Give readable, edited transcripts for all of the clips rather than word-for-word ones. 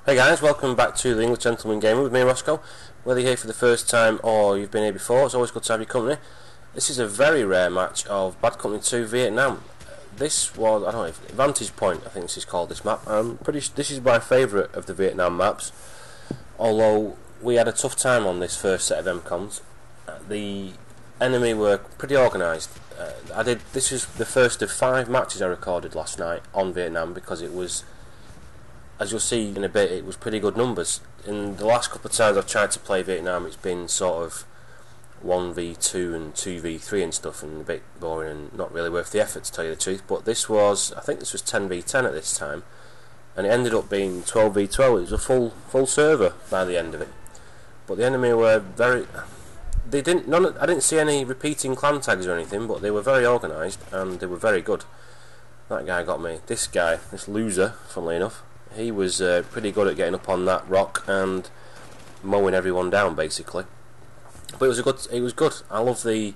Hey guys, welcome back to the English Gentleman Gamer with me, Roscoe. Whether you're here for the first time or you've been here before, it's always good to have your company. This is a very rare match of Bad Company 2 Vietnam. This was, I don't know, Vantage Point, I think this is called, this map. This is my favourite of the Vietnam maps, although we had a tough time on this first set of MCOMs. The enemy were pretty organised. This was the first of 5 matches I recorded last night on Vietnam, because it was, as you'll see in a bit, it was pretty good numbers. In the last couple of times I've tried to play Vietnam, it's been sort of 1v2 and 2v3 and stuff, and a bit boring and not really worth the effort, to tell you the truth. But this was, I think this was 10v10 at this time, and it ended up being 12v12. It was a full server by the end of it. But the enemy were very, I didn't see any repeating clan tags or anything, but they were very organised and they were very good. That guy got me. This guy, this loser, funnily enough, he was pretty good at getting up on that rock and mowing everyone down, basically. But it was good. I love the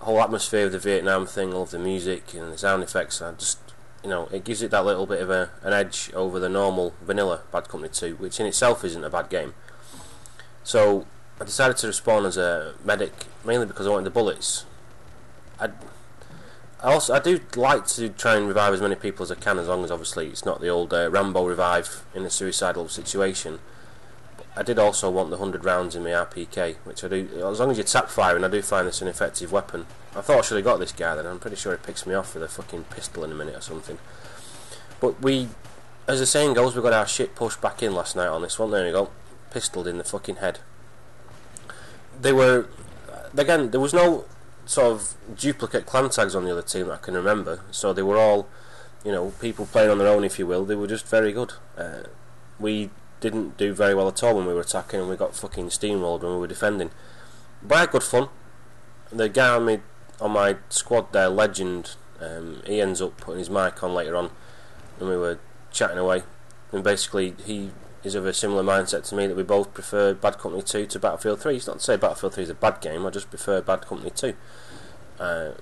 whole atmosphere of the Vietnam thing. I love the music and the sound effects. It gives it that little bit of an edge over the normal vanilla Bad Company 2, which in itself isn't a bad game. So I decided to respawn as a medic, mainly because I wanted the bullets. I do like to try and revive as many people as I can, as long as obviously it's not the old Rambo revive in a suicidal situation. But I did also want the 100 rounds in my RPK, which I do, as long as you're tap firing. I do find this an effective weapon. I thought I should have got this guy then. I'm pretty sure he picks me off with a fucking pistol in a minute or something. But as the saying goes, we got our shit pushed back in last night on this one. There we go, pistoled in the fucking head. There was no sort of duplicate clan tags on the other team that I can remember, so they were all, people playing on their own, if you will. They were just very good. We didn't do very well at all when we were attacking, and we got fucking steamrolled when we were defending. But I had good fun. The guy on my squad there, Legend, he ends up putting his mic on later on, and we were chatting away, and basically he is of a similar mindset to me, that we both prefer Bad Company 2 to Battlefield 3. It's not to say Battlefield 3 is a bad game, I just prefer Bad Company 2. I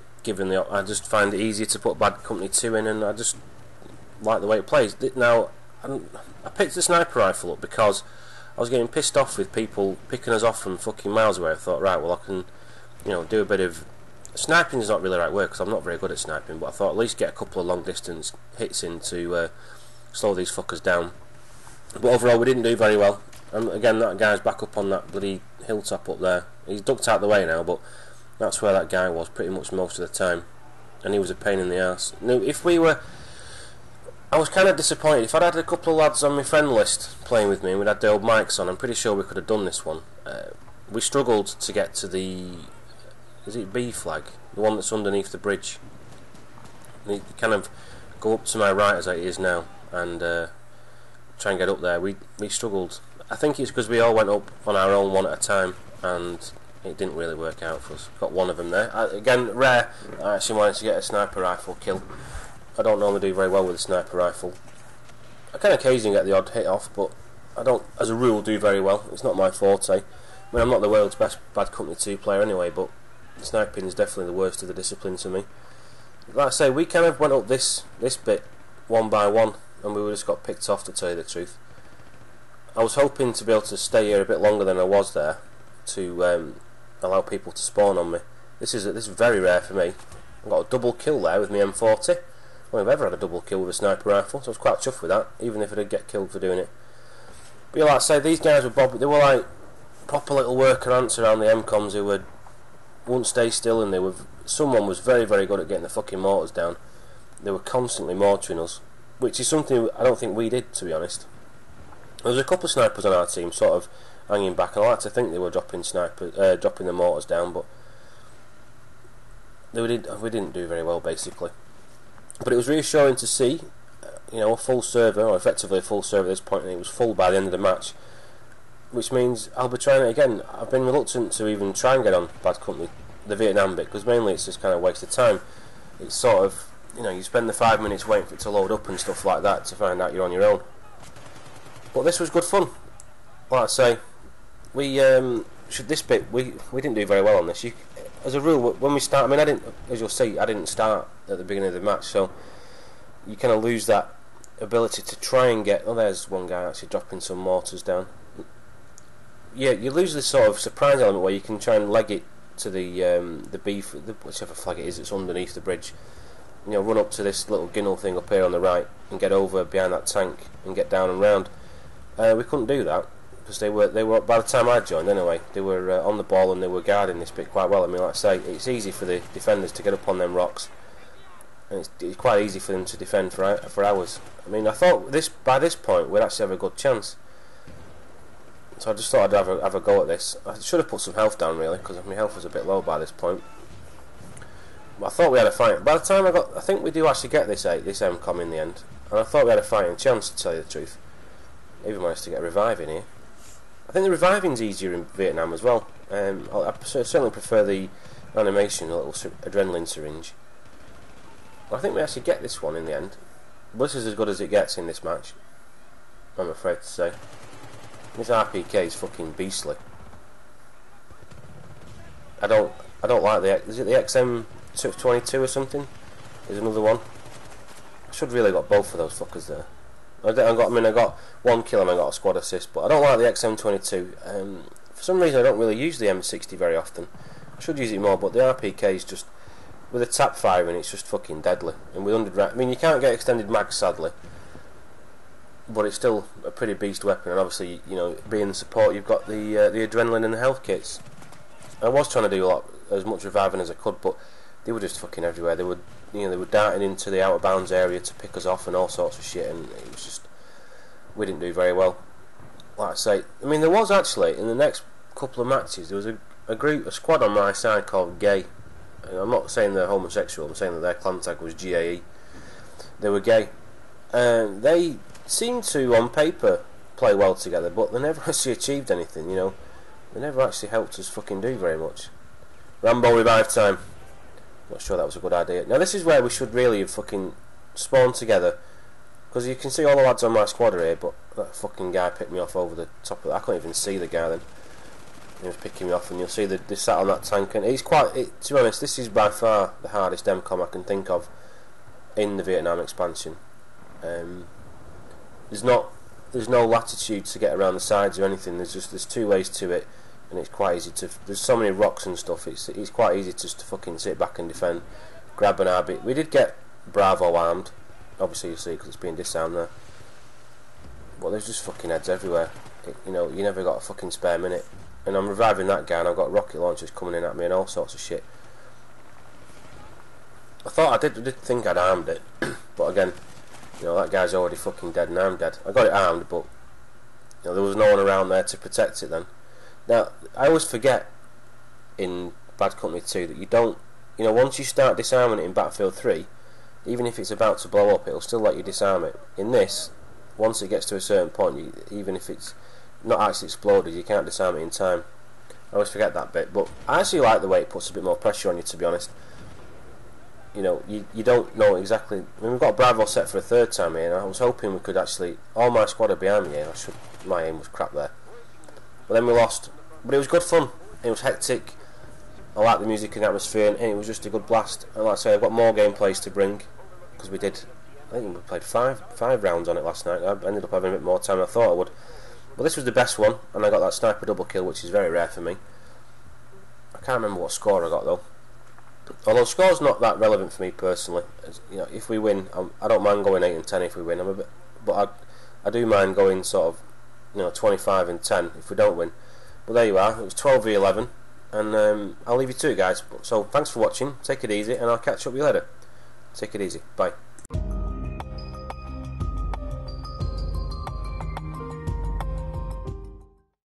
just find it easier to put Bad Company 2 in, and I just like the way it plays. Now, I picked the sniper rifle up because I was getting pissed off with people picking us off from fucking miles away. I thought, right, well, I can, do a bit of... Sniping is not really the right word, because I'm not very good at sniping, but I thought at least get a couple of long distance hits in to slow these fuckers down. But overall, we didn't do very well. And again, that guy's back up on that bloody hilltop up there. He's ducked out the way now, but that's where that guy was pretty much most of the time. And he was a pain in the arse. Now, I was kind of disappointed. If I'd had a couple of lads on my friend list playing with me, and we'd had the old mics on, I'm pretty sure we could have done this one. We struggled to get to the... Is it B flag? The one that's underneath the bridge. You kind of go up to my right as it is now, and... try and get up there. We struggled. I think it's because we all went up on our own one at a time, and it didn't really work out for us. Got one of them there. Again, rare. I actually wanted to get a sniper rifle kill. I don't normally do very well with a sniper rifle. I can occasionally get the odd hit off, but I don't, as a rule, do very well. It's not my forte. I mean, I'm not the world's best Bad Company 2 player anyway, but sniping is definitely the worst of the disciplines for me. Like I say, we kind of went up this bit one by one, and we just got picked off, to tell you the truth. I was hoping to be able to stay here a bit longer than I was there, to allow people to spawn on me. This is very rare for me. I got a double kill there with my M40. I don't think I've ever had a double kill with a sniper rifle, so I was quite chuffed with that, even if I did get killed for doing it. But like I say, these guys were they were like proper little worker ants around the MCOMs who wouldn't stay still, and someone was very, very good at getting the fucking mortars down. They were constantly mortaring us, which is something I don't think we did, to be honest. There was a couple of snipers on our team sort of hanging back, and I like to think they were dropping the mortars down, but we didn't do very well, basically. But it was reassuring to see, a full server, or effectively a full server at this point, and it was full by the end of the match, which means I'll be trying it again. I've been reluctant to even try and get on Bad Company, the Vietnam bit, because mainly it's just kind of a waste of time. It's sort of, you spend the 5 minutes waiting for it to load up and stuff like that to find out you're on your own. But this was good fun. Like I say, we didn't do very well on this. As a rule, when we start, as you'll see, I didn't start at the beginning of the match, so you kind of lose that ability to try and get... Oh, there's one guy actually dropping some mortars down. Yeah, you lose this sort of surprise element where you can try and leg it to the beef, whichever flag it is that's underneath the bridge. You know, run up to this little ginnel thing up here on the right and get over behind that tank and get down and round. We couldn't do that because they were by the time I joined anyway, they were on the ball and they were guarding this bit quite well. I mean, like I say, it's easy for the defenders to get up on them rocks, and it's quite easy for them to defend for hours. I mean, I thought by this point we'd actually have a good chance, so I just thought I'd have a go at this. I should have put some health down really, because my health was a bit low by this point. But I thought we had a fight. By the time I think we do actually get this MCOM in the end, and I thought we had a fighting chance, to tell you the truth. Even managed to get a revive in here. I think the reviving's easier in Vietnam as well. I certainly prefer the animation, a little adrenaline syringe. I think we actually get this one in the end. But this is as good as it gets in this match, I'm afraid to say. This RPK is fucking beastly. I don't like is it the XM22 or something? There's another one. I should really got both of those fuckers there. I got 1 kill and I got a squad assist, but I don't like the XM22. For some reason I don't really use the M60 very often. I should use it more, but the RPK is just, with a tap firing, it's just fucking deadly. And with 100 rounds, I mean, you can't get extended mags sadly, but it's still a pretty beast weapon. And obviously, you know, being the support, you've got the adrenaline and the health kits. I was trying to do as much reviving as I could, but they were just fucking everywhere. They were darting into the out of bounds area to pick us off and all sorts of shit, and it was just, we didn't do very well. Like I say, I mean, there was actually in the next couple of matches there was a squad on my side called Gay. And I'm not saying they're homosexual. I'm saying that their clan tag was GAE. They were gay, and they seemed to, on paper, play well together, but they never actually achieved anything. You know, they never actually helped us fucking do very much. Rambo revive time. Not sure that was a good idea. Now this is where we should really have fucking spawned together, because you can see all the lads on my squad are here, but that fucking guy picked me off over the top of it. I couldn't even see the guy then. He was picking me off, and you'll see that they sat on that tank, and he's to be honest, this is by far the hardest MCOM I can think of in the Vietnam expansion. There's no latitude to get around the sides or anything. There's two ways to it, and it's quite easy to. There's so many rocks and stuff. It's quite easy just to fucking sit back and defend, grab an RB. We did get Bravo armed, obviously you see, because it's being disarmed there. But there's just fucking heads everywhere. You know, you never got a fucking spare minute. And I'm reviving that guy, and I've got rocket launchers coming in at me and all sorts of shit. I did think I'd armed it, but again, you know, that guy's already fucking dead and I'm dead. I got it armed, but you know, there was no one around there to protect it then. Now, I always forget in Bad Company 2 that you don't, you know, once you start disarming it in Battlefield 3, even if it's about to blow up, it'll still let you disarm it. In this, once it gets to a certain point, even if it's not actually exploded, you can't disarm it in time. I always forget that bit, but I actually like the way it puts a bit more pressure on you, to be honest. You know, you don't know exactly. I mean, we've got Bravo set for a third time here, and I was hoping we could actually. All my squad are behind me here. My aim was crap there, but then we lost. But it was good fun. It was hectic. I liked the music and the atmosphere, and it was just a good blast. And like I say, I've got more gameplays to bring, because we did. I think we played five rounds on it last night. I ended up having a bit more time than I thought I would. But this was the best one, and I got that sniper double kill, which is very rare for me. I can't remember what score I got though. Although score's not that relevant for me personally. As, you know, if we win, I don't mind going 8 and 10 if we win. But I do mind going sort of, you know, 25 and 10 if we don't win. But there you are. It was 12v11, and I'll leave you to it, guys. So thanks for watching. Take it easy, and I'll catch up with you later. Take it easy. Bye.